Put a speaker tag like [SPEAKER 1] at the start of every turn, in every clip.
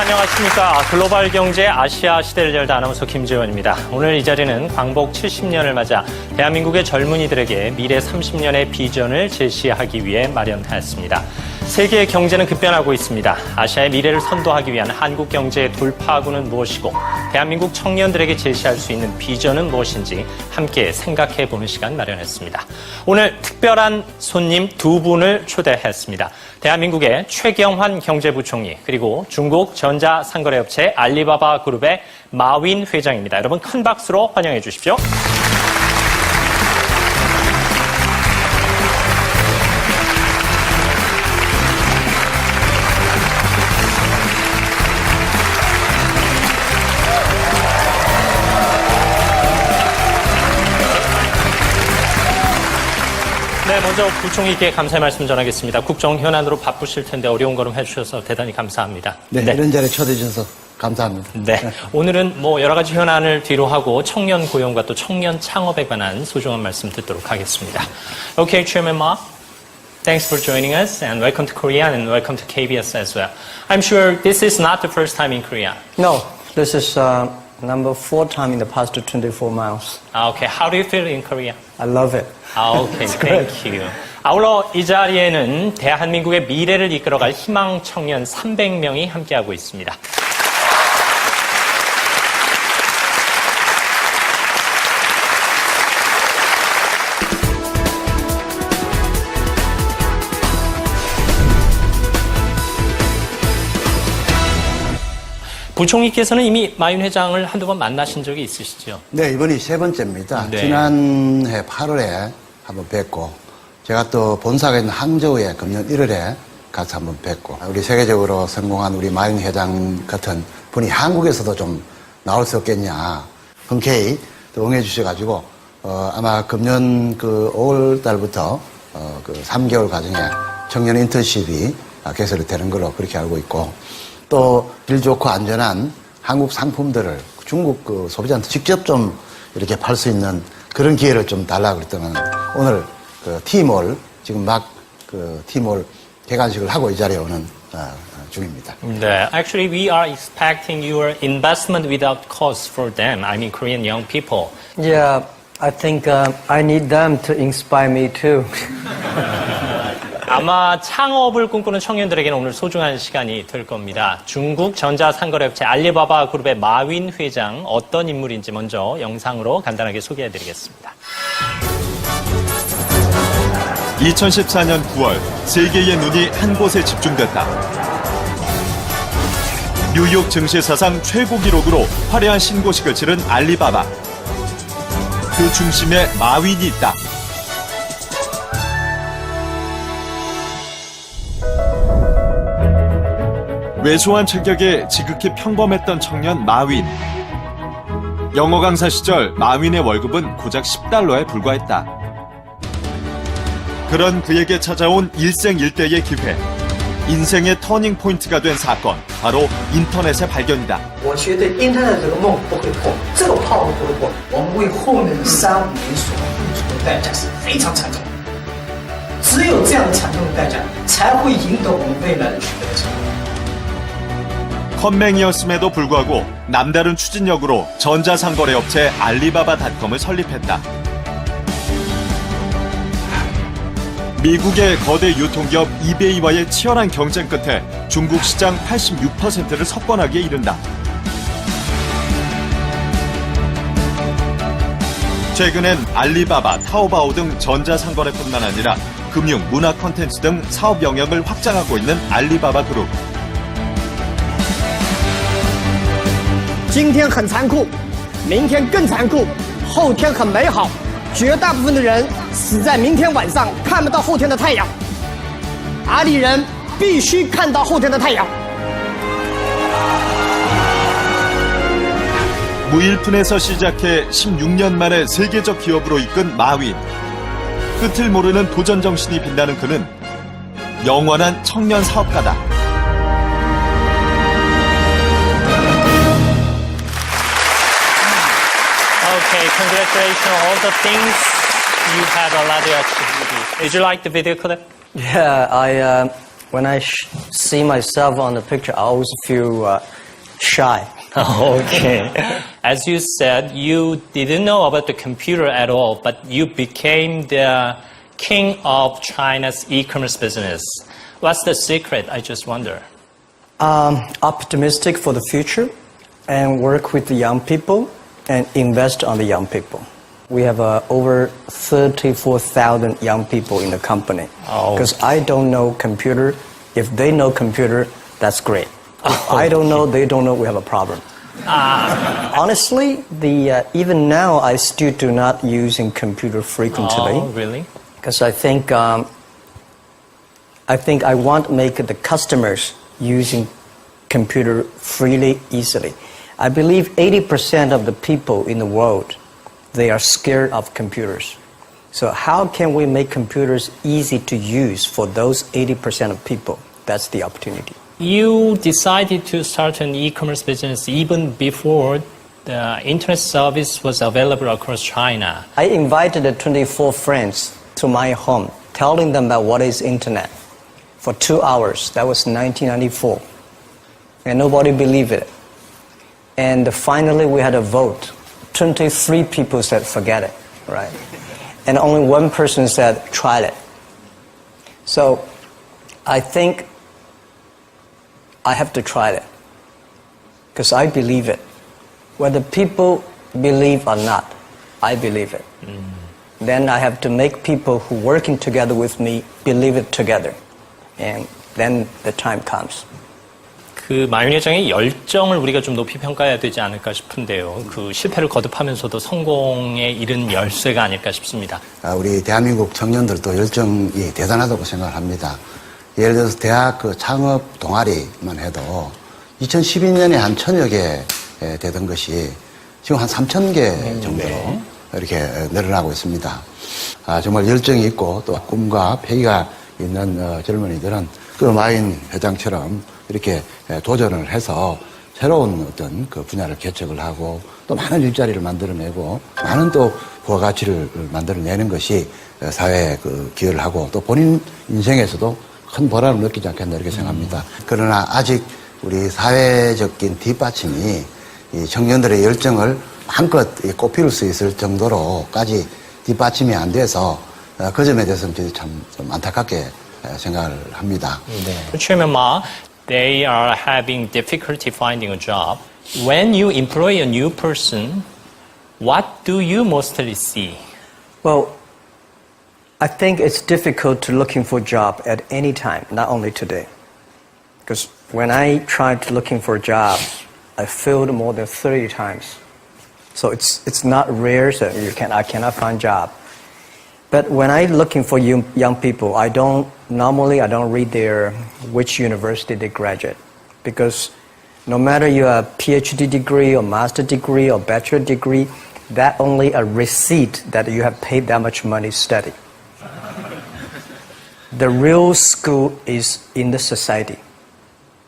[SPEAKER 1] 안녕하십니까. 글로벌 경제 아시아 시대를 열다 아나운서 김재원입니다. 오늘 이 자리는 광복 70년을 맞아 대한민국의 젊은이들에게 미래 30년의 비전을 제시하기 위해 마련하였습니다. 세계의 경제는 급변하고 있습니다. 아시아의 미래를 선도하기 위한 한국 경제의 돌파구는 무엇이고 대한민국 청년들에게 제시할 수 있는 비전은 무엇인지 함께 생각해보는 시간 마련했습니다. 오늘 특별한 손님 두 분을 초대했습니다. 대한민국의 최경환 경제부총리 그리고 중국 전자상거래업체 알리바바 그룹의 마윈 회장입니다. 여러분 큰 박수로 환영해 주십시오. 네, 먼저 부총리께 감사의 말씀 전하겠습니다. 국정 현안으로 바쁘실 텐데 어려운 걸음 해주셔서 대단히 감사합니다.
[SPEAKER 2] 네, 이런 자리에 초대해 주셔서 감사합니다.
[SPEAKER 1] 네, 오늘은 여러 가지 현안을 뒤로 하고 청년 고용과 또 청년 창업에 관한 소중한 말씀 듣도록 하겠습니다. Okay, Chairman Ma, thanks for joining us and welcome to Korea and welcome to KBS as well. I'm sure this is not the first time in Korea.
[SPEAKER 3] No, this is number 4 time in the past 24 months.
[SPEAKER 1] Okay, how do you feel in Korea?
[SPEAKER 3] I love it.
[SPEAKER 1] Okay, thank you. 아울러 이 자리에는 대한민국의 미래를 이끌어갈 희망 청년 300명이 함께하고 있습니다. 부총리께서는 이미 마윈 회장을 한두 번 만나신 적이 있으시죠?
[SPEAKER 2] 네, 이번이 세 번째입니다.
[SPEAKER 1] 네.
[SPEAKER 2] 지난해 8월에 한번 뵙고, 제가 또 본사가 있는 항저우에 금년 1월에 가서 한번 뵙고, 우리 세계적으로 성공한 우리 마윈 회장 같은 분이 한국에서도 좀 나올 수 없겠냐, 흔쾌히 또 응해주셔가지고, 아마 금년 5월 달부터 그 3개월 과정에 청년 인턴십이 개설이 되는 걸로 그렇게 알고 있고, 또 질 좋고 안전한 한국 상품들을 중국 소비자한테 직접 좀 이렇게 팔 수 있는 그런 기회를 좀 달라고 그랬더니 오늘 티몰 지금 막 티몰 개관식을 하고 이 자리에 오는 중입니다.
[SPEAKER 1] 네, actually we are expecting your investment without cost for them. I mean Korean young people.
[SPEAKER 3] Yeah, I think I need them to inspire me too.
[SPEAKER 1] 아마 창업을 꿈꾸는 청년들에게는 오늘 소중한 시간이 될 겁니다. 중국 전자상거래업체 알리바바 그룹의 마윈 회장 어떤 인물인지 먼저 영상으로 간단하게 소개해드리겠습니다.
[SPEAKER 4] 2014년 9월 세계의 눈이 한 곳에 집중됐다. 뉴욕 증시 사상 최고 기록으로 화려한 신고식을 치른 알리바바. 그 중심에 마윈이 있다. 왜소한 체격에 지극히 평범했던 청년 마윈. 영어 강사 시절 마윈의 월급은 고작 $10에 불과했다. 그런 그에게 찾아온 일생일대의 기회. 인생의 터닝 포인트가 된 사건, 바로 인터넷의 발견이다.
[SPEAKER 5] 我觉得 Internet 这个梦不会破，这个泡沫不会破，我们为后面的3、5年所付出的代价是非常惨重的。只有这样的惨重的代价，才会赢得我们未来的取得的成功。
[SPEAKER 4] 컴맹이었음에도 불구하고 남다른 추진력으로 전자상거래업체 알리바바닷컴을 설립했다. 미국의 거대 유통기업 이베이와의 치열한 경쟁 끝에 중국 시장 86%를 석권하기에 이른다. 최근엔 알리바바, 타오바오 등 전자상거래뿐만 아니라 금융, 문화 콘텐츠 등 사업 영역을 확장하고 있는 알리바바 그룹.
[SPEAKER 6] 今天很残酷，明天更残酷，后天很美好。绝大部分的人死在明天晚上，看不到后天的太阳。阿里人必须看到后天的太阳。
[SPEAKER 4] 무일푼에서 시작해 16년 만에 세계적 기업으로 이끈 마윈. 끝을 모르는 도전 정신이 빛나는 그는 영원한 청년 사업가다.
[SPEAKER 1] Okay, congratulations on all the things you have already achieved. Did you like the video clip?
[SPEAKER 3] Yeah, When I see myself on the picture, I always feel shy.
[SPEAKER 1] Okay. As you said, you didn't know about the computer at all, but you became the king of China's e-commerce business. What's the secret? I just wonder.
[SPEAKER 3] Optimistic for the future and work with the young people and invest on the young people. We have over 34,000 young people in the company. Because I don't know computer. If they know computer, that's great. If I don't know, they don't know, we have a problem. Honestly, even now I still do not using computer frequently.
[SPEAKER 1] Oh, really?
[SPEAKER 3] Because I think I want to make the customers using computer freely, easily. I believe 80% of the people in the world, they are scared of computers. So how can we make computers easy to use for those 80% of people? That's the opportunity.
[SPEAKER 1] You decided to start an e-commerce business even before the internet service was available across China.
[SPEAKER 3] I invited the 24 friends to my home, telling them about what is internet for 2 hours. That was 1994. And nobody believed it. And finally we had a vote. 23 people said, forget it, right? And only one person said, try it. So I think I have to try it. Because I believe it. Whether people believe or not, I believe it. Then I have to make people who working together with me believe it together. And then the time comes.
[SPEAKER 1] 그 마윈 회장의 열정을 우리가 좀 높이 평가해야 되지 않을까 싶은데요. 그 실패를 거듭하면서도 성공에 이른 열쇠가 아닐까 싶습니다.
[SPEAKER 2] 우리 대한민국 청년들도 열정이 대단하다고 생각을 합니다. 예를 들어서 대학 그 창업 동아리만 해도 2012년에 한 1000여 개 되던 것이 지금 한 3000개 정도로 이렇게 늘어나고 있습니다. 정말 열정이 있고 또 꿈과 패기가 있는 젊은이들은 그 마윈 회장처럼 이렇게 도전을 해서 새로운 어떤 그 분야를 개척을 하고 또 많은 일자리를 만들어내고 많은 또 부가가치를 만들어내는 것이 사회에 그 기여를 하고 또 본인 인생에서도 큰 보람을 느끼지 않겠나 이렇게 생각합니다. 그러나 아직 우리 사회적인 뒷받침이 이 청년들의 열정을 한껏 꽃피울 수 있을 정도로까지 뒷받침이 안 돼서 그 점에 대해서는 참 좀 안타깝게 생각을 합니다.
[SPEAKER 1] Chairman Ma, they are having difficulty finding a job. When you employ a new person, what do you mostly see?
[SPEAKER 3] Well, I think it's difficult to looking for a job at any time, not only today. Because when I tried looking for a job, I failed more than 30 times. So it's not rare that I cannot find a job. But when I'm looking for young people, I don't read which university they graduate. Because no matter you have a PhD degree or master degree or bachelor degree, that only a receipt that you have paid that much money to study. The real school is in the society.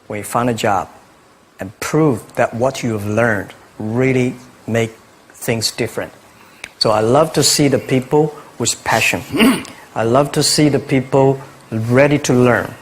[SPEAKER 3] When you find a job and prove that what you have learned really make things different. So I love to see the people with passion. I love to see the people ready to learn.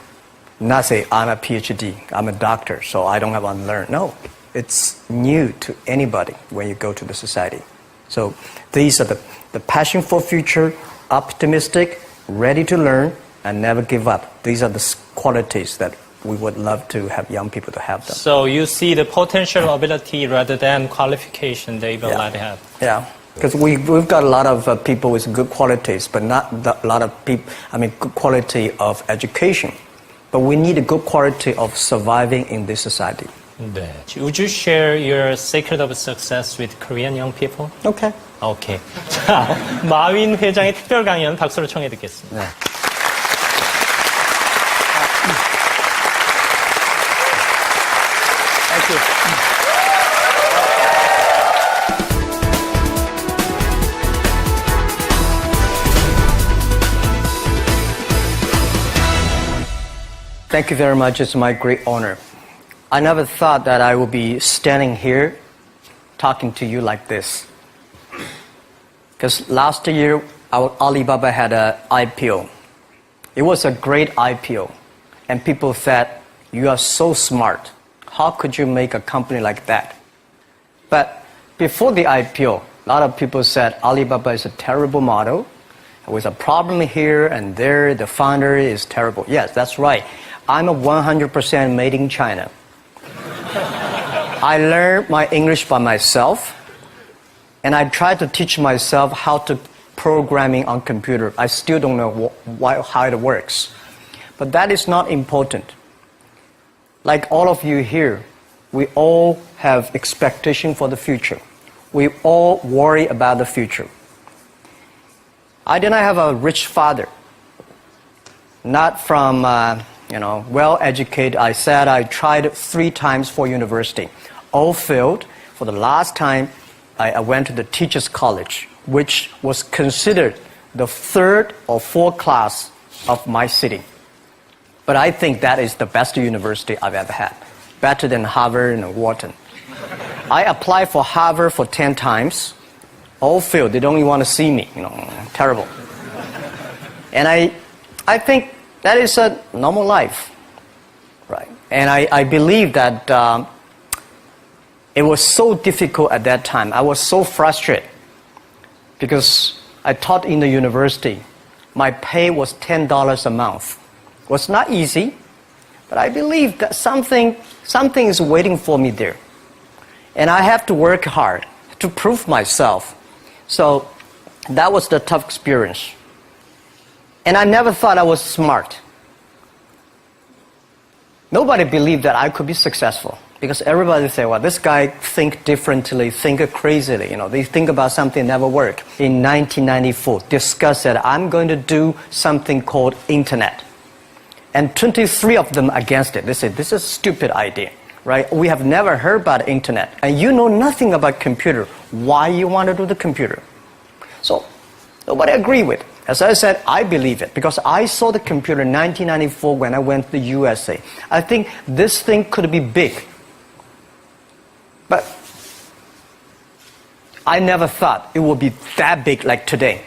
[SPEAKER 3] Not say, I'm a PhD, I'm a doctor, so I don't have to learn. No, it's new to anybody when you go to the society. So these are the passion for future, optimistic, ready to learn, and never give up. These are the qualities that we would love to have young people to have them.
[SPEAKER 1] So you see the potential ability rather than qualification they will not have.
[SPEAKER 3] Yeah, because we've got a lot of people with good qualities, but not a lot of people, good quality of education. But we need a good quality of surviving in this society.
[SPEAKER 1] 네. Would you share your secret of success with Korean young people?
[SPEAKER 3] Okay.
[SPEAKER 1] Okay. 자, 마윈 회장의 특별 강연 박수로 청해 듣겠습니다.
[SPEAKER 3] 네.
[SPEAKER 2] Thank you.
[SPEAKER 3] Thank you very much. It's my great honor. I never thought that I would be standing here talking to you like this. Because last year, our Alibaba had an IPO. It was a great IPO. And people said, you are so smart. How could you make a company like that? But before the IPO, a lot of people said Alibaba is a terrible model. With a problem here and there, the founder is terrible. Yes, that's right. I'm a 100% made in China. I learned my English by myself, and I tried to teach myself how to programming on computer. I still don't know how it works. But that is not important. Like all of you here, we all have expectation for the future. We all worry about the future. I did not have a rich father. Not from, well-educated. I said I tried 3 times for university. All failed. For the last time, I went to the teacher's college, which was considered the 3rd or 4th class of my city. But I think that is the best university I've ever had. Better than Harvard and Wharton. I applied for Harvard for 10 times. All failed. They don't even want to see me. Terrible. And I think that is a normal life. Right. And I believe that it was so difficult at that time. I was so frustrated because I taught in the university. My pay was $10 a month. It was not easy, but I believe that something is waiting for me there. And I have to work hard to prove myself. So that was the tough experience. And I never thought I was smart. Nobody believed that I could be successful because everybody say, well, this guy think differently, think crazily. They think about something never work. In 1994, discussed that I'm going to do something called internet. And 23 of them against it. They said, this is a stupid idea. Right? We have never heard about internet. And you know nothing about computer. Why you want to do the computer? So, nobody agree with it. As I said, I believe it. Because I saw the computer in 1994 when I went to the USA. I think this thing could be big. But I never thought it would be that big like today.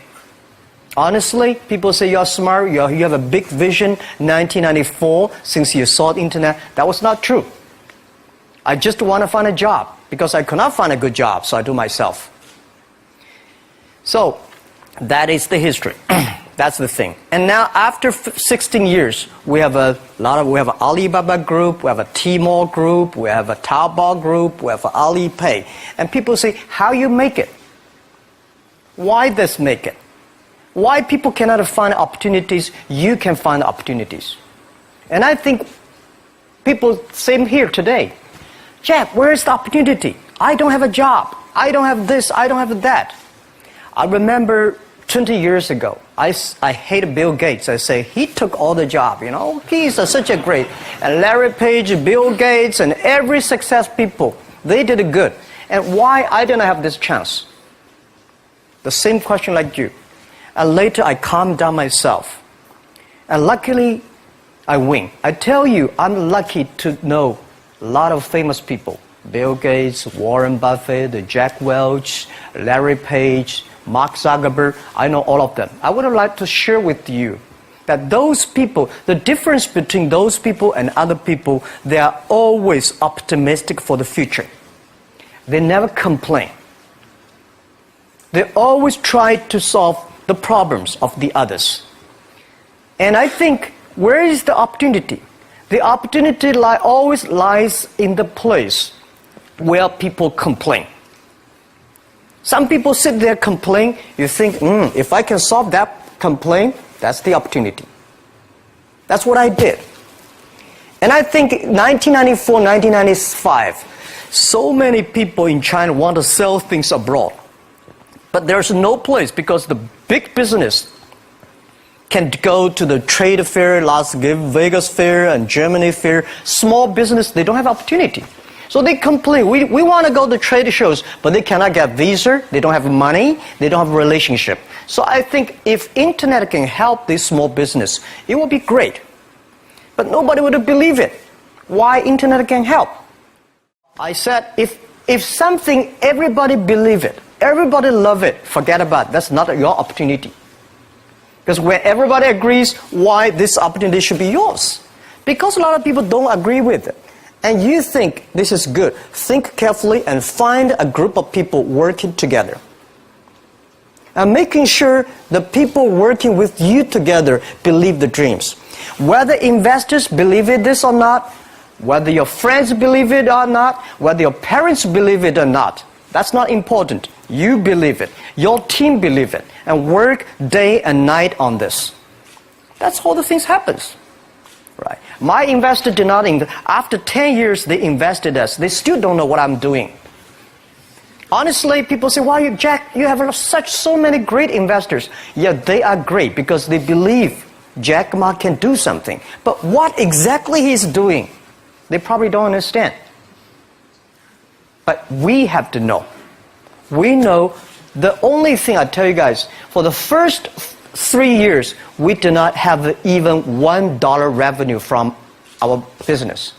[SPEAKER 3] Honestly, people say you're smart, you have a big vision. 1994, since you saw the internet, that was not true. I just want to find a job because I could not find a good job, so I do myself. So that is the history. That's the thing. And now after 16 years, we have we have an Alibaba group, we have a Tmall group, we have a Taobao group, we have an Alipay. And people say, how you make it? Why this make it? Why people cannot find opportunities, you can find opportunities. And I think people, same here today. Jack, where is the opportunity? I don't have a job. I don't have this. I don't have that. I remember 20 years ago, I hated Bill Gates. I say, he took all the job, He's such a great. And Larry Page, Bill Gates, and every success people, they did it good. And why I didn't have this chance? The same question like you. And later I calmed down myself. And luckily, I win. I tell you, I'm lucky to know a lot of famous people. Bill Gates, Warren Buffett, Jack Welch, Larry Page, Mark Zuckerberg. I know all of them. I would like to share with you that those people, the difference between those people and other people, they are always optimistic for the future. They never complain. They always try to solve the problems of the others. And I think, where is the opportunity? The opportunity always lies in the place where people complain. Some people sit there complain. You think, if I can solve that complaint, that's the opportunity. That's what I did. And I think 1994, 1995, so many people in China want to sell things abroad. But there's no place because the big business can go to the trade fair, Las Vegas fair and Germany fair. Small business, they don't have opportunity. So they complain, we want to go to trade shows, but they cannot get visa, they don't have money, they don't have a relationship. So I think if internet can help this small business, it would be great. But nobody would believe it. Why internet can help? I said, if something, everybody believe it, everybody love it, forget about it. That's not your opportunity. Because when everybody agrees, why this opportunity should be yours? Because a lot of people don't agree with it. And you think this is good. Think carefully and find a group of people working together. And making sure the people working with you together believe the dreams. Whether investors believe it this or not, whether your friends believe it or not, whether your parents believe it or not, that's not important. You believe it. Your team believe it. And work day and night on this. That's how the things happens. Right. My investor did not invest. After 10 years, they invested us. They still don't know what I'm doing. Honestly, people say, "Why, Jack, you have so many great investors." Yeah, they are great because they believe Jack Ma can do something. But what exactly he's doing, they probably don't understand. But we have to know. We know the only thing I tell you guys, for the first 3 years, we do not have even $1 revenue from our business.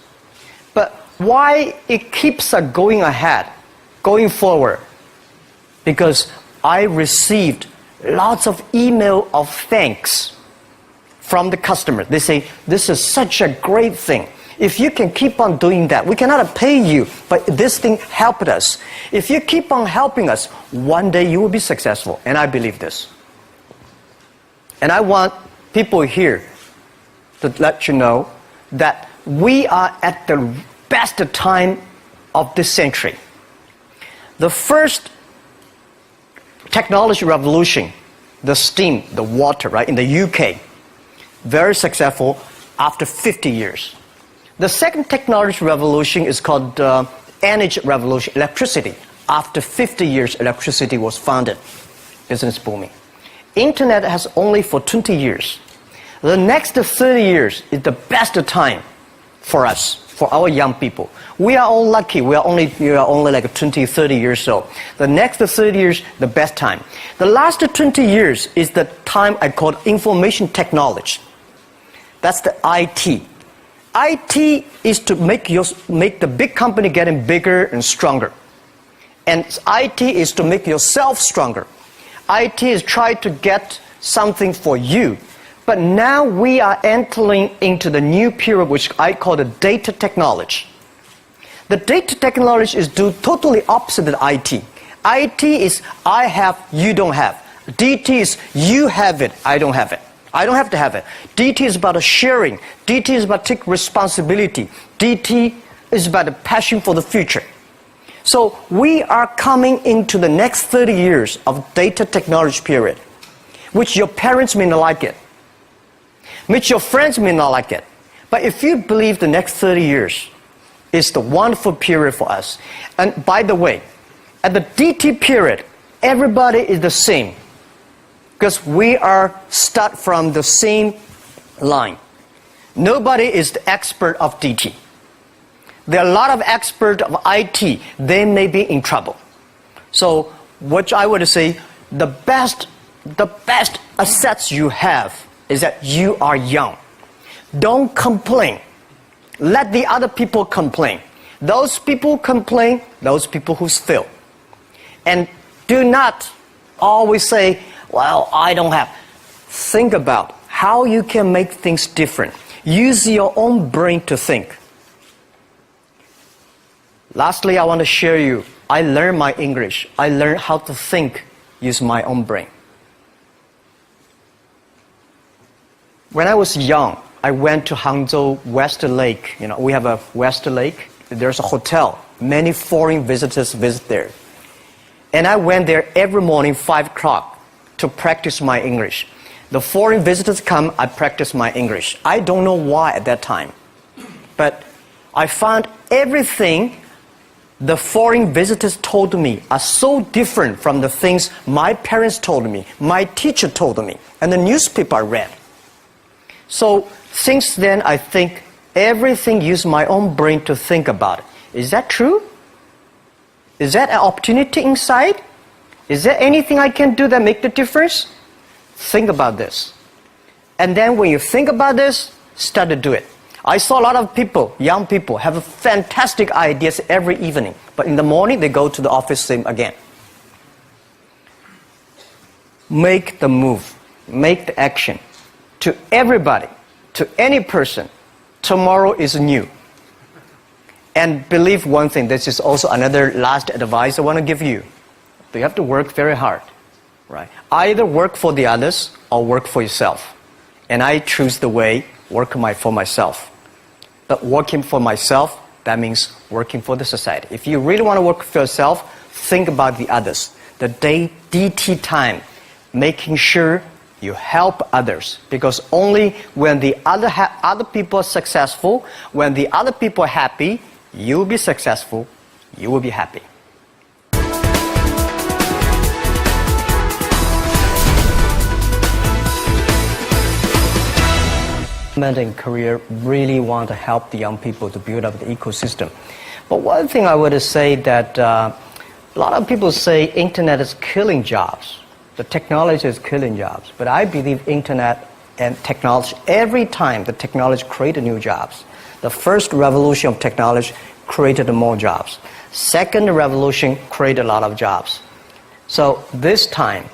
[SPEAKER 3] But why it keeps going ahead, going forward? Because I received lots of email of thanks from the customer. They say, "This is such a great thing. If you can keep on doing that, we cannot pay you, but this thing helped us. If you keep on helping us, one day you will be successful." And I believe this. And I want people here to let you know that we are at the best time of this century. The first technology revolution, the steam, the water, right, in the UK, very successful after 50 years. The second technology revolution is called energy revolution, electricity. After 50 years, electricity was founded, business booming. Internet has only for 20 years. The next 30 years is the best time for us, for our young people. We are all lucky. We are only like 20, 30 years old. The next 30 years, the best time. The last 20 years is the time I call information technology. That's the IT. IT is to make the big company getting bigger and stronger. And IT is to make yourself stronger. IT is trying to get something for you. But now we are entering into the new period, which I call the data technology. The data technology is totally opposite of IT. IT is I have, you don't have. DT is you have it, I don't have it. I don't have to have it. DT is about sharing. DT is about taking responsibility. DT is about a passion for the future. So we are coming into the next 30 years of data technology period, which your parents may not like it, which your friends may not like it. But if you believe the next 30 years is the wonderful period for us, and by the way, at the DT period, everybody is the same, because we are start from the same line. Nobody is the expert of DT. There are a lot of experts of IT. They may be in trouble. So what I would say, the best assets you have is that you are young. Don't complain. Let the other people complain. Those people complain, those people who fail. And do not always say, "Well, I don't have." Think about how you can make things different. Use your own brain to think. Lastly, I want to share you, I learned my English. I learned how to think, use my own brain. When I was young, I went to Hangzhou West Lake. You know, we have a West Lake. There's a hotel. Many foreign visitors visit there. And I went there every morning, 5 o'clock, to practice my English. The foreign visitors come, I practice my English. I don't know why at that time. But I found everything the foreign visitors told me are so different from the things my parents told me, my teacher told me, and the newspaper I read. So since then, I think everything use my own brain to think about it. Is that true? Is that an opportunity inside? Is there anything I can do that make the difference? Think about this. And then when you think about this, start to do it. I saw a lot of people, young people, have fantastic ideas every evening. But in the morning, they go to the office same again. Make the move. Make the action. To everybody, to any person, tomorrow is new. And believe one thing, this is also another last advice I want to give you. You have to work very hard, right? Either work for the others or work for yourself. And I choose the way, work for myself. But working for myself, that means working for the society. If you really want to work for yourself, think about the others. The DT time, making sure you help others. Because only when the other people are successful, when the other people are happy, you will be successful, you will be happy. In Korea really want to help the young people to build up the ecosystem. But one thing I would say that a lot of people say internet is killing jobs. The technology is killing jobs. But I believe internet and technology, every time the technology created new jobs. The first revolution of technology created more jobs. Second revolution created a lot of jobs. So this time,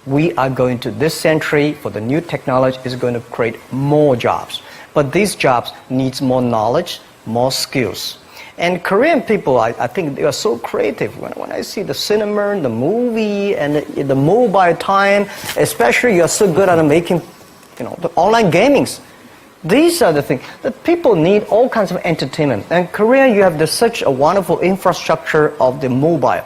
[SPEAKER 3] this century for the new technology is going to create more jobs. But these jobs needs more knowledge, more skills. And Korean people, I think they are so creative. When I see the cinema, the movie, and the mobile time, especially you are so good at making, the online gamings. These are the things that people need all kinds of entertainment. And Korea, you have such a wonderful infrastructure of the mobile.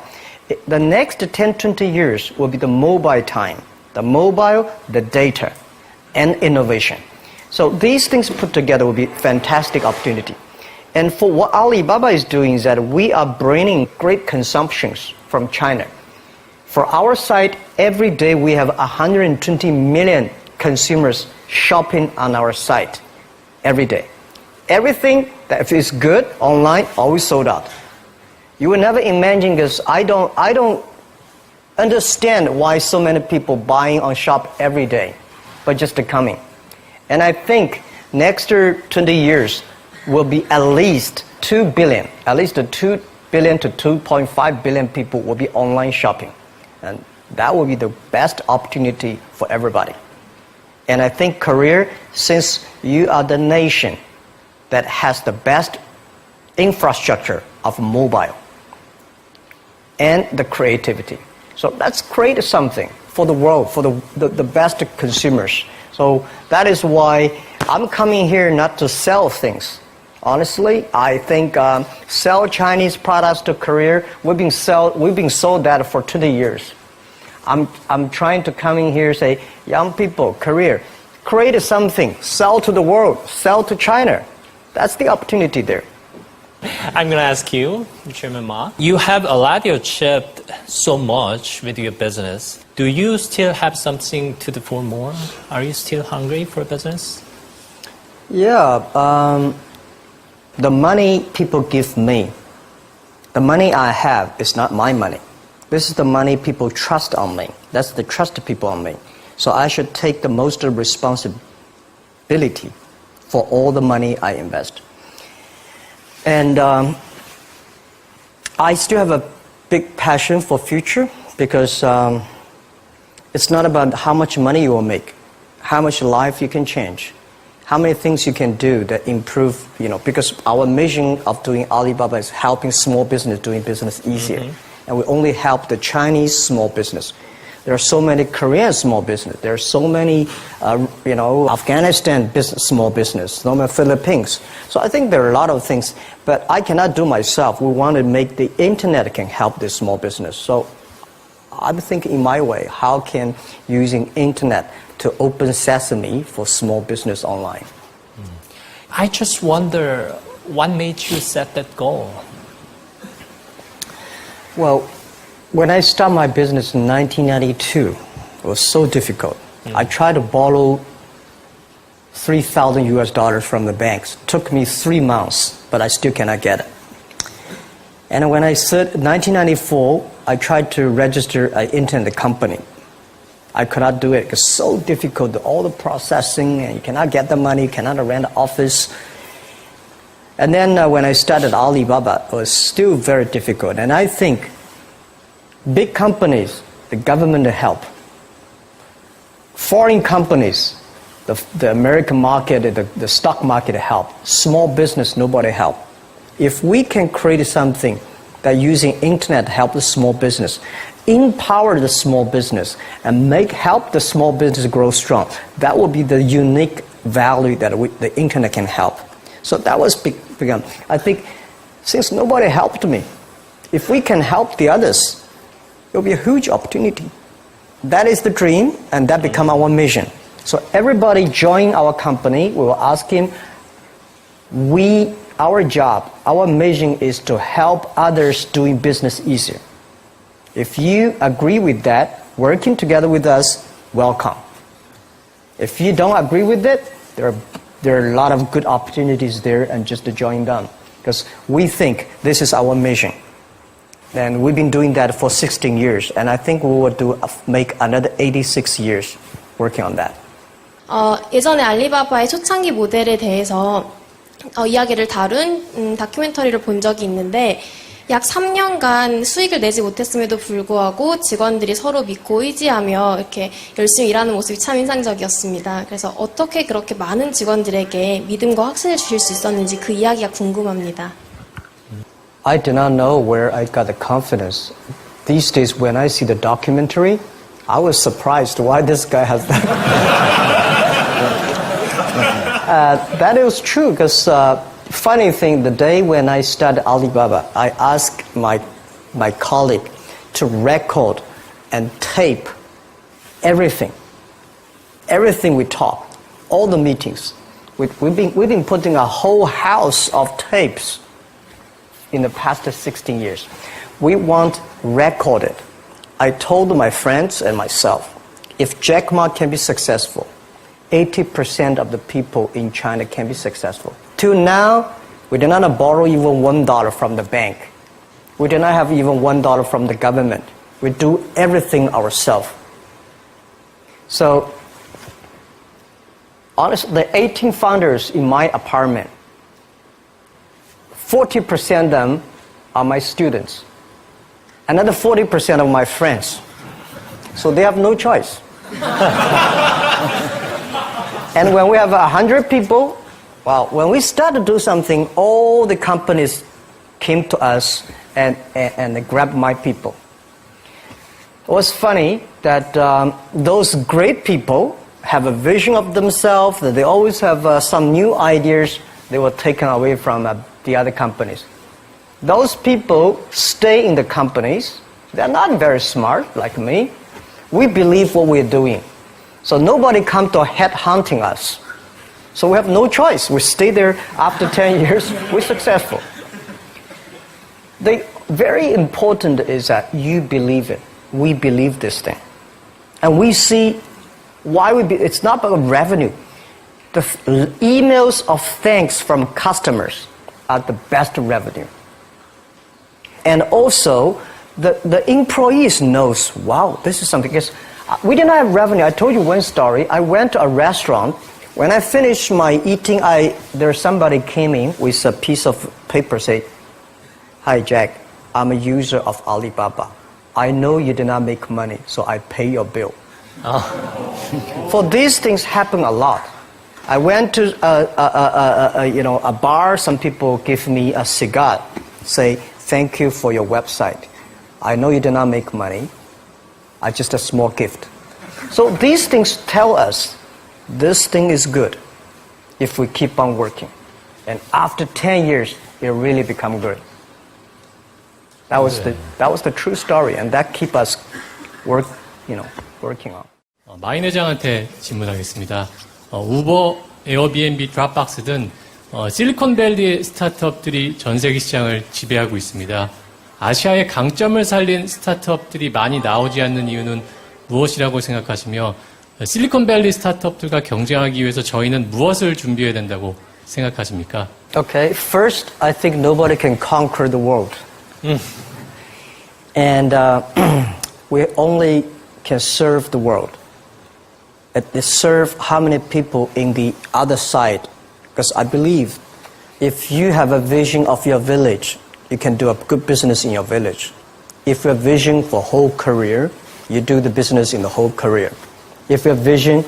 [SPEAKER 3] The next 10, 20 years will be the mobile time. The mobile, the data, and innovation. So these things put together will be fantastic opportunity. And for what Alibaba is doing is that we are bringing great consumptions from China. For our site, every day we have 120 million consumers shopping on our site. Every day. Everything that is good online, always sold out. You will never imagine because I don't understand why so many people buying on shop every day, but just coming. And I think next 20 years will be at least 2 billion, at least 2 billion to 2.5 billion people will be online shopping. And that will be the best opportunity for everybody. And I think Korea, since you are the nation that has the best infrastructure of mobile and the creativity. So let's create something for the world, for the best consumers. So that is why I'm coming here not to sell things. Honestly, I think sell Chinese products to Korea, we've been sold that for 20 years. I'm trying to come in here and say, young people, Korea, create something, sell to the world, sell to China. That's the opportunity there.
[SPEAKER 1] I'm going to ask you, Chairman Ma. You have allowed achieved so much with your business. Do you still have something to do for more? Are you still hungry for business?
[SPEAKER 3] Yeah, the money people give me, the money I have is not my money. This is the money people trust on me. That's the trust people on me. So I should take the most responsibility for all the money I invest. And I still have a big passion for future because it's not about how much money you will make, how much life you can change, how many things you can do that improve, because our mission of doing Alibaba is helping small business doing business easier. Mm-hmm. And we only help the Chinese small business. There are so many Korean small business. There are so many, Afghanistan small business, so many Philippines. So I think there are a lot of things, but I cannot do myself. We want to make the internet can help this small business. So I'm thinking in my way, how can using internet to open sesame for small business online?
[SPEAKER 1] I just wonder, what made you set that goal?
[SPEAKER 3] Well, when I started my business in 1992, it was so difficult. I tried to borrow $3,000 US from the banks. It took me 3 months, but I still cannot get it. And when I said 1994, I tried to register an internet company. I could not do it because it's so difficult, all the processing, and you cannot get the money, you cannot rent an office. And then when I started Alibaba, it was still very difficult. And I think big companies, the government help. Foreign companies, the American market, the stock market help. Small business, nobody help. If we can create something that using internet help the small business, empower the small business, and help the small business grow strong, that will be the unique value that the internet can help. So that was begun. I think since nobody helped me, if we can help the others, it will be a huge opportunity. That is the dream, and that become our mission. So everybody join our company, we will ask him, our job, our mission is to help others doing business easier. If you agree with that, working together with us, welcome. If you don't agree with it, there are a lot of good opportunities there, and just to join them. Because we think this is our mission. And we've been doing that for 16 years, and I think we will make another 86 years working on that.
[SPEAKER 7] 예전에 알리바바의 초창기 모델에 대해서 이야기를 다룬 다큐멘터리를 본 적이 있는데 약 3년간 수익을 내지 못했음에도 불구하고 직원들이 서로 믿고 의지하며 이렇게 열심히 일하는 모습이 참 인상적이었습니다. 그래서 어떻게 그렇게 많은 직원들에게 믿음과 확신을 주실 수 있었는지 그 이야기가 궁금합니다.
[SPEAKER 3] I do not know where I got the confidence. These days when I see the documentary, I was surprised why this guy has that. That is true because funny thing, the day when I started Alibaba, I asked my colleague to record and tape everything we talk, all the meetings. We've been putting a whole house of tapes in the past 16 years. We want recorded. I told my friends and myself, if Jack Ma can be successful, 80% of the people in China can be successful. Till now, we did not borrow even $1 from the bank. We did not have even $1 from the government. We do everything ourselves. So, honestly, the 18 founders in my apartment, 40% of them are my students. Another 40% of my friends. So they have no choice. And when we have 100 people, well, when we start to do something, all the companies came to us and they grabbed my people. It was funny that those great people have a vision of themselves, that they always have some new ideas. They were taken away from the other companies. Those people stay in the companies. They're not very smart like me. We believe what we're doing. So nobody come to head hunting us. So we have no choice. We stay there after 10 years. We're successful. The very important is that you believe it. We believe this thing. And we see why it's not about revenue. The emails of thanks from customers are the best revenue. And also, the employees knows, wow, this is something. Because we didn't have revenue. I told you one story. I went to a restaurant. When I finished my eating, somebody came in with a piece of paper, say, "Hi, Jack, I'm a user of Alibaba. I know you did not make money, so I pay your bill." For these things happen a lot. I went to a bar. Some people give me a cigar, say, "Thank you for your website. I know you did not make money. I just a small gift." So these things tell us this thing is good if we keep on working. And after 10 years, it really become good. That was the true story, and that keep us working on.
[SPEAKER 8] 마인 회장한테 질문하겠습니다. 우버, 에어비앤비, 드랍박스 등 실리콘밸리의 스타트업들이 전 세계 시장을 지배하고 있습니다. 아시아의 강점을 살린 스타트업들이 많이 나오지 않는 이유는 무엇이라고 생각하시며 실리콘밸리 스타트업들과 경쟁하기 위해서 저희는 무엇을 준비해야 된다고 생각하십니까?
[SPEAKER 3] Okay, first, I think nobody can conquer the world. And we only can serve the world. Serve how many people in the other side? Because I believe if you have a vision of your village, you can do a good business in your village. If you have vision for whole career, you do the business in the whole career. If you have vision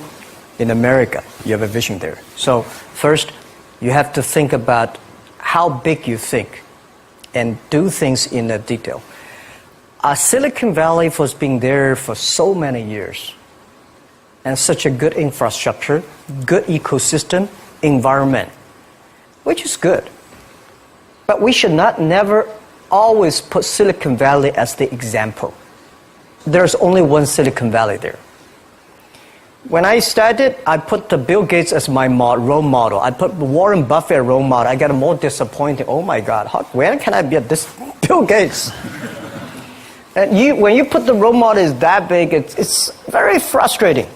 [SPEAKER 3] in America, you have a vision there. So first, you have to think about how big you think and do things in a detail. Silicon Valley was being there for so many years, and such a good infrastructure, good ecosystem, environment, which is good. But we should not never always put Silicon Valley as the example. There's only one Silicon Valley there. When I started, I put the Bill Gates as my role model. I put Warren Buffett as role model. I got more disappointed. Oh my God, when can I be this Bill Gates? And when you put the role model is that big, it's very frustrating.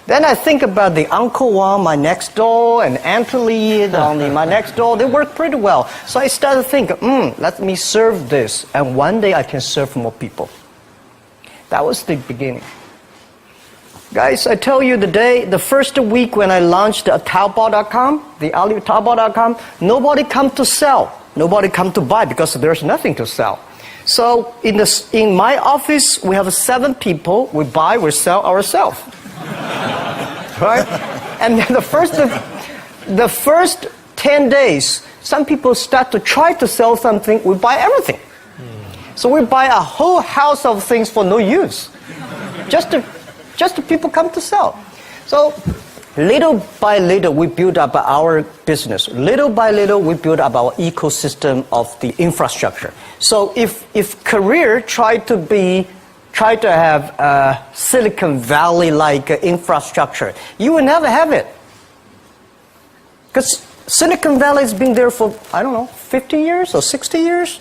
[SPEAKER 3] Then I think about the Uncle Wang, my next door, and Anthony, my next door. They work pretty well. So I started thinking, let me serve this, and one day I can serve more people. That was the beginning. Guys, I tell you the first week when I launched Taobao.com, the Taobao.com, nobody come to sell. Nobody come to buy because there's nothing to sell. So in my office, we have 7 people. We buy, we sell ourselves. Right? And then the first 10 days, some people start to try to sell something. We buy everything. So we buy a whole house of things for no use. Just to people come to sell. So little by little, we build up our business. Little by little, we build up our ecosystem of the infrastructure. So if Korea tried to have a Silicon Valley-like infrastructure, you will never have it. Because Silicon Valley has been there for, 50 years or 60 years.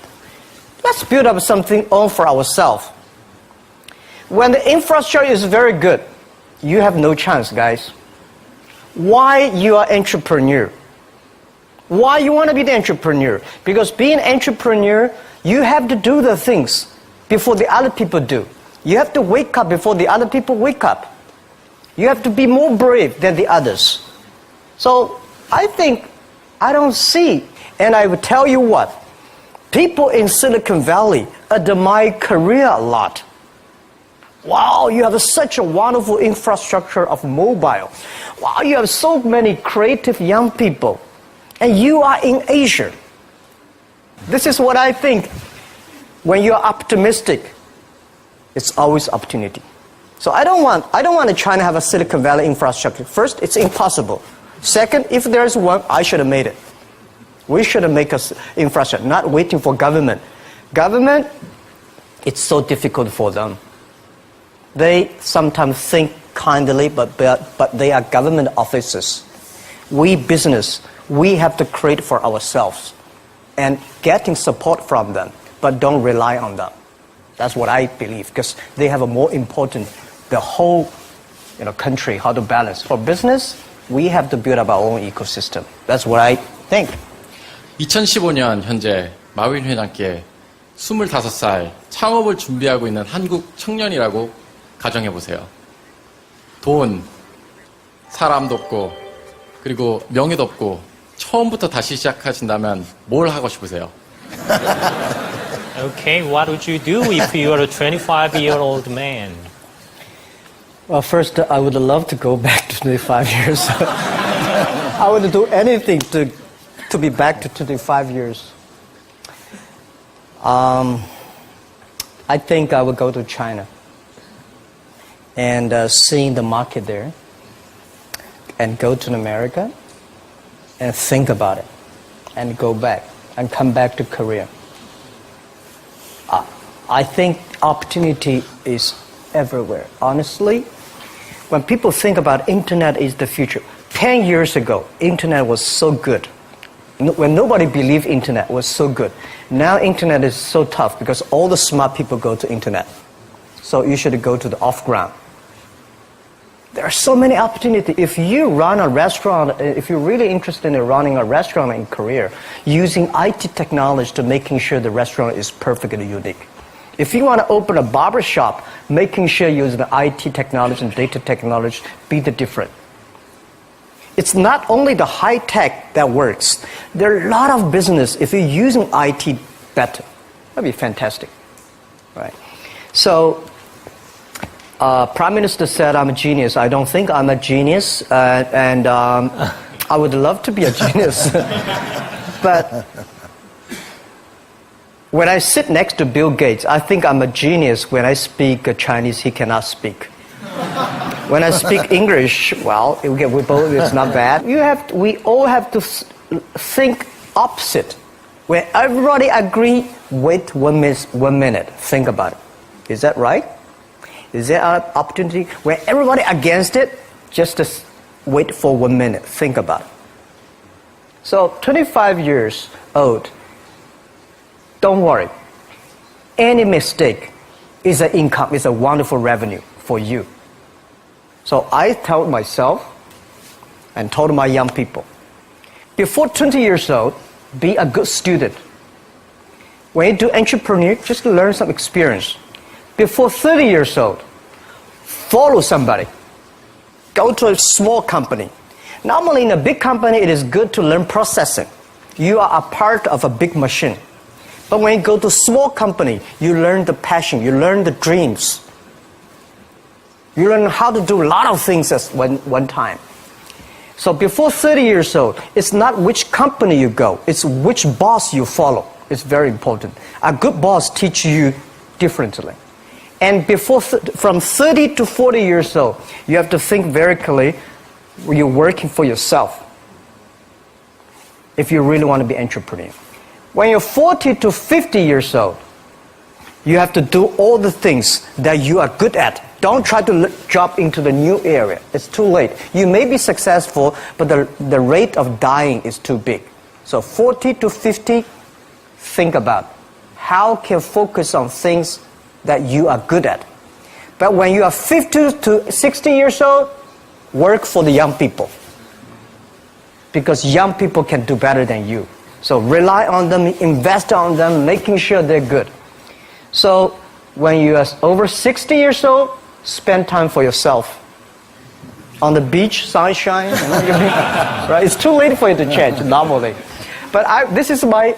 [SPEAKER 3] Let's build up something own for ourselves. When the infrastructure is very good, you have no chance, guys. Why you are entrepreneur? Why you want to be the entrepreneur? Because being an entrepreneur, you have to do the things before the other people do. You have to wake up before the other people wake up. You have to be more brave than the others. So I don't see, and I will tell you what, people in Silicon Valley admire Korea a lot. Wow, you have such a wonderful infrastructure of mobile. Wow, you have so many creative young people. And you are in Asia. This is what I think. When you are optimistic, it's always opportunity. So I don't want China to have a Silicon Valley infrastructure. First, it's impossible. Second, if there's one, I should have made it. We should have made an infrastructure, not waiting for government. Government, it's so difficult for them. They sometimes think kindly, but they are government officers. We business, we have to create for ourselves and getting support from them, but don't rely on them. That's what I believe, because they have a more important, the whole country, how to balance. For business, we have to build up our own ecosystem. That's what I think.
[SPEAKER 9] 2015년 현재 마윈 회장께 25살 창업을 준비하고 있는 한국 청년이라고 가정해보세요. 돈, 사람도 없고, 그리고 명예도 없고, 처음부터 다시 시작하신다면 뭘 하고 싶으세요?
[SPEAKER 1] Okay, what would you do if you were a 25-year-old man?
[SPEAKER 3] Well, first, I would love to go back to 25 years. I would do anything to be back to 25 years. I think I would go to China and seeing the market there, and go to America and think about it, and go back and come back to Korea. I think opportunity is everywhere. Honestly, when people think about internet is the future, 10 years ago, internet was so good. When nobody believed internet was so good. Now internet is so tough because all the smart people go to internet. So you should go to the off-ground. There are so many opportunities. If you run a restaurant, if you're really interested in running a restaurant in Korea, using IT technology to making sure the restaurant is perfectly unique. If you want to open a barber shop, making sure you use the IT technology and data technology, be the different. It's not only the high tech that works. There are a lot of business if you're using IT better. That'd be fantastic, right? So Prime Minister said I'm a genius. I don't think I'm a genius, and I would love to be a genius. But when I sit next to Bill Gates, I think I'm a genius when I speak Chinese he cannot speak. When I speak English, well, it's not bad. We all have to think opposite. When everybody agree, wait 1 minute, think about it. Is that right? Is there an opportunity? When everybody against it, just wait for 1 minute, think about it. So 25 years old, don't worry. Any mistake is an income, is a wonderful revenue for you. So I told myself and told my young people, before 20 years old, be a good student. When you do entrepreneur, just learn some experience. Before 30 years old, follow somebody. Go to a small company. Normally in a big company, it is good to learn processing. You are a part of a big machine. But when you go to a small company, you learn the passion, you learn the dreams. You learn how to do a lot of things at one time. So before 30 years old, it's not which company you go, it's which boss you follow. It's very important. A good boss teaches you differently. And from 30 to 40 years old, you have to think very clearly, you're working for yourself if you really want to be an entrepreneur. When you're 40 to 50 years old, you have to do all the things that you are good at. Don't try to jump into the new area. It's too late. You may be successful, but the rate of dying is too big. So 40 to 50, think about how can you focus on things that you are good at. But when you are 50 to 60 years old, work for the young people. Because young people can do better than you. So rely on them, invest on them, making sure they're good. So when you are over 60 years old, spend time for yourself. On the beach, sunshine, right? It's too late for you to change normally. But this is my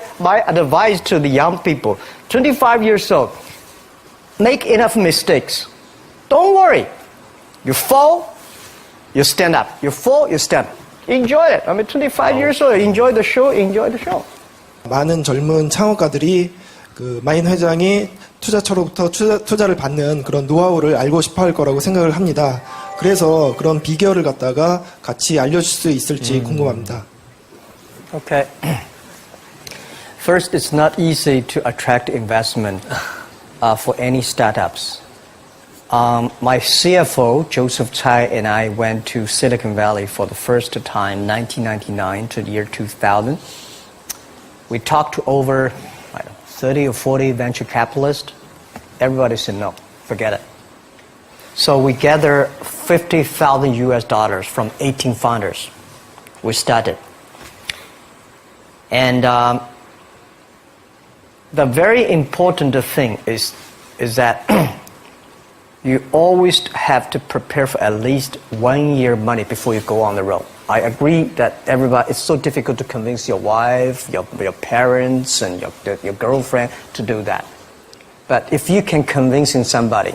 [SPEAKER 3] advice to the young people. 25 years old, make enough mistakes. Don't worry. You fall, you stand up. You fall, you stand up. Enjoy it. 25 years old, enjoy the show.
[SPEAKER 10] 많은 젊은 창업가들이 그 마인 회장이 투자처로부터 투자를 받는 그런 노하우를 알고 싶어 할 거라고 생각을 합니다. 그래서 그런 비결을 갖다가 같이 알려줄 수 있을지 궁금합니다.
[SPEAKER 3] Okay. First, it's not easy to attract investment for any startups. My CFO, Joseph Tsai, and I went to Silicon Valley for the first time, 1999 to the year 2000. We talked to over 30 or 40 venture capitalists. Everybody said no, forget it. So we gathered $50,000 US from 18 founders. We started. And the very important thing is that you always have to prepare for at least 1 year money before you go on the road. I agree that it's so difficult to convince your wife, your parents, and your girlfriend to do that. But if you can convince somebody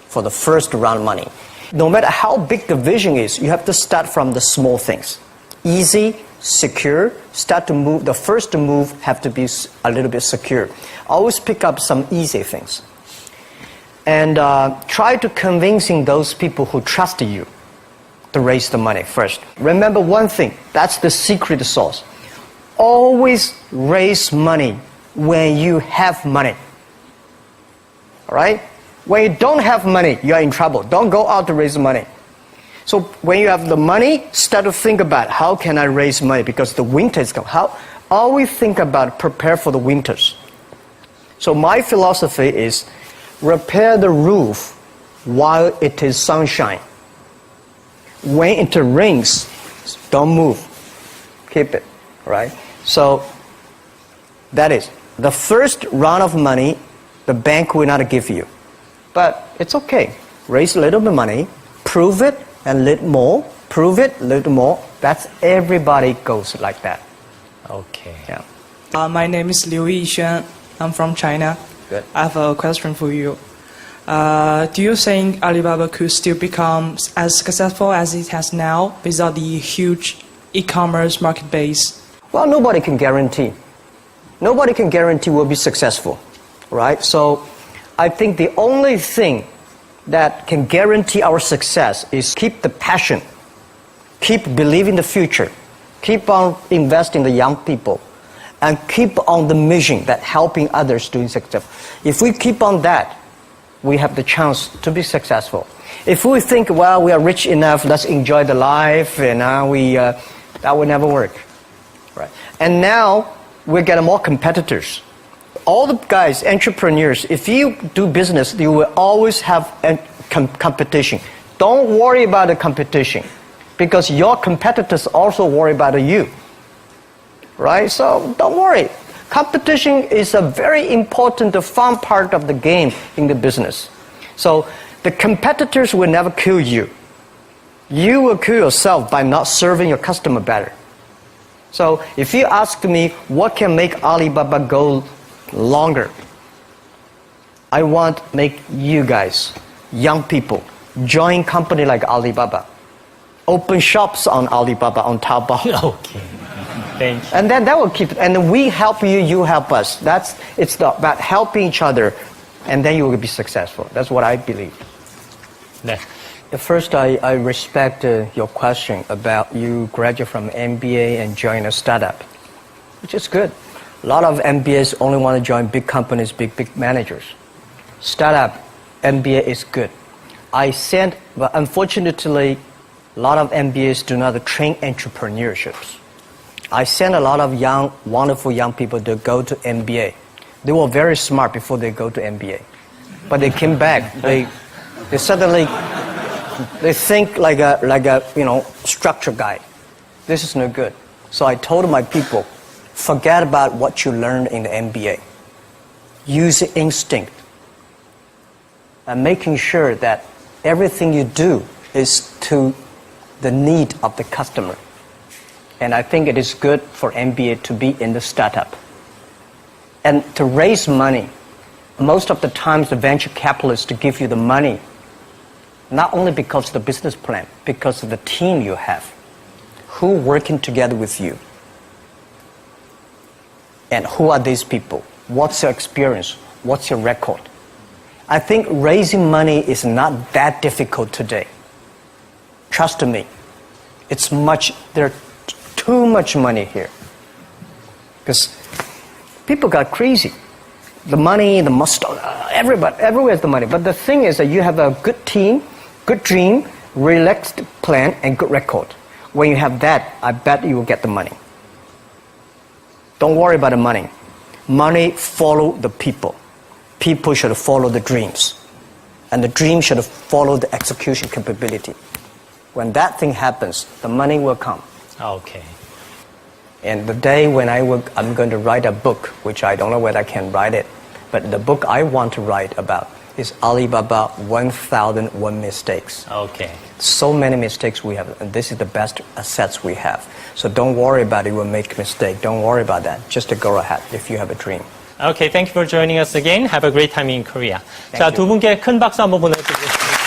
[SPEAKER 3] for the first round money, no matter how big the vision is, you have to start from the small things. Easy, secure, start to move. The first move have to be a little bit secure. Always pick up some easy things. And try to convincing those people who trust you to raise the money first. Remember one thing, that's the secret sauce. Always raise money when you have money. All right? When you don't have money, you're in trouble. Don't go out to raise money. So when you have the money, start to think about how can I raise money because the winter is coming. Always think about prepare for the winters. So my philosophy is repair the roof while it is sunshine. When it rains, don't move. Keep it, right? So that is the first round of money, the bank will not give you. But it's okay. Raise a little bit of money, prove it, and a little more. Prove it, a little more. That's everybody goes like that.
[SPEAKER 1] Okay.
[SPEAKER 3] Yeah.
[SPEAKER 11] My name is Liu Yixuan. I'm from China.
[SPEAKER 3] Good.
[SPEAKER 11] I have a question for you. Do you think Alibaba could still become as successful as it has now without the huge e-commerce market base?
[SPEAKER 3] Well, nobody can guarantee. Nobody can guarantee we'll be successful, right? So I think the only thing that can guarantee our success is keep the passion, keep believing the future, keep on investing in the young people, and keep on the mission that helping others doing success. If we keep on that, we have the chance to be successful. If we think, well, we are rich enough, let's enjoy the life, and that will never work. Right? And now we're getting more competitors. All the guys, entrepreneurs, if you do business, you will always have competition. Don't worry about the competition, because your competitors also worry about you. Right? So don't worry. Competition is a very important, fun part of the game in the business. So the competitors will never kill you. You will kill yourself by not serving your customer better. So if you ask me what can make Alibaba go longer, I want to make you guys, young people, join company like Alibaba. Open shops on Alibaba, on Taobao.
[SPEAKER 1] Okay. Thank you.
[SPEAKER 3] And then that will keep, and we help you, you help us. It's about helping each other, and then you will be successful. That's what I believe.
[SPEAKER 1] 네.
[SPEAKER 3] First, I respect your question about you graduate from MBA and join a startup, which is good. A lot of MBAs only want to join big companies, big managers. Startup, MBA is good. But unfortunately, a lot of MBAs do not train entrepreneurships. I sent a lot of wonderful young people to go to MBA. They were very smart before they go to MBA. But they came back, they suddenly, they think like a structure guy. This is no good. So I told my people, forget about what you learned in the MBA. Use instinct. And making sure that everything you do is to the need of the customer. And I think it is good for MBA to be in the startup. And to raise money, most of the times the venture capitalists to give you the money, not only because of the business plan, because of the team you have, who working together with you. And who are these people? What's your experience? What's your record? I think raising money is not that difficult today. Trust me. There's too much money here. Because people got crazy. The money, the muscle, everywhere's the money. But the thing is that you have a good team, good dream, relaxed plan, and good record. When you have that, I bet you will get the money. Don't worry about the money. Money follow the people. People should follow the dreams. And the dream should follow the execution capability. When that thing happens, the money will come.
[SPEAKER 1] Okay.
[SPEAKER 3] And the day when I'm going to write a book, which I don't know whether I can write it, but the book I want to write about is Alibaba 1001 Mistakes.
[SPEAKER 1] Okay.
[SPEAKER 3] So many mistakes we have, and this is the best assets we have. So don't worry about it, we'll make a mistake. Don't worry about that. Just to go ahead if you have a dream.
[SPEAKER 1] Okay, thank you for joining us again. Have a great time in Korea.
[SPEAKER 3] Thank
[SPEAKER 1] 자,
[SPEAKER 3] you.
[SPEAKER 1] 두 분께 큰 박수 한번 보내드리겠습니다.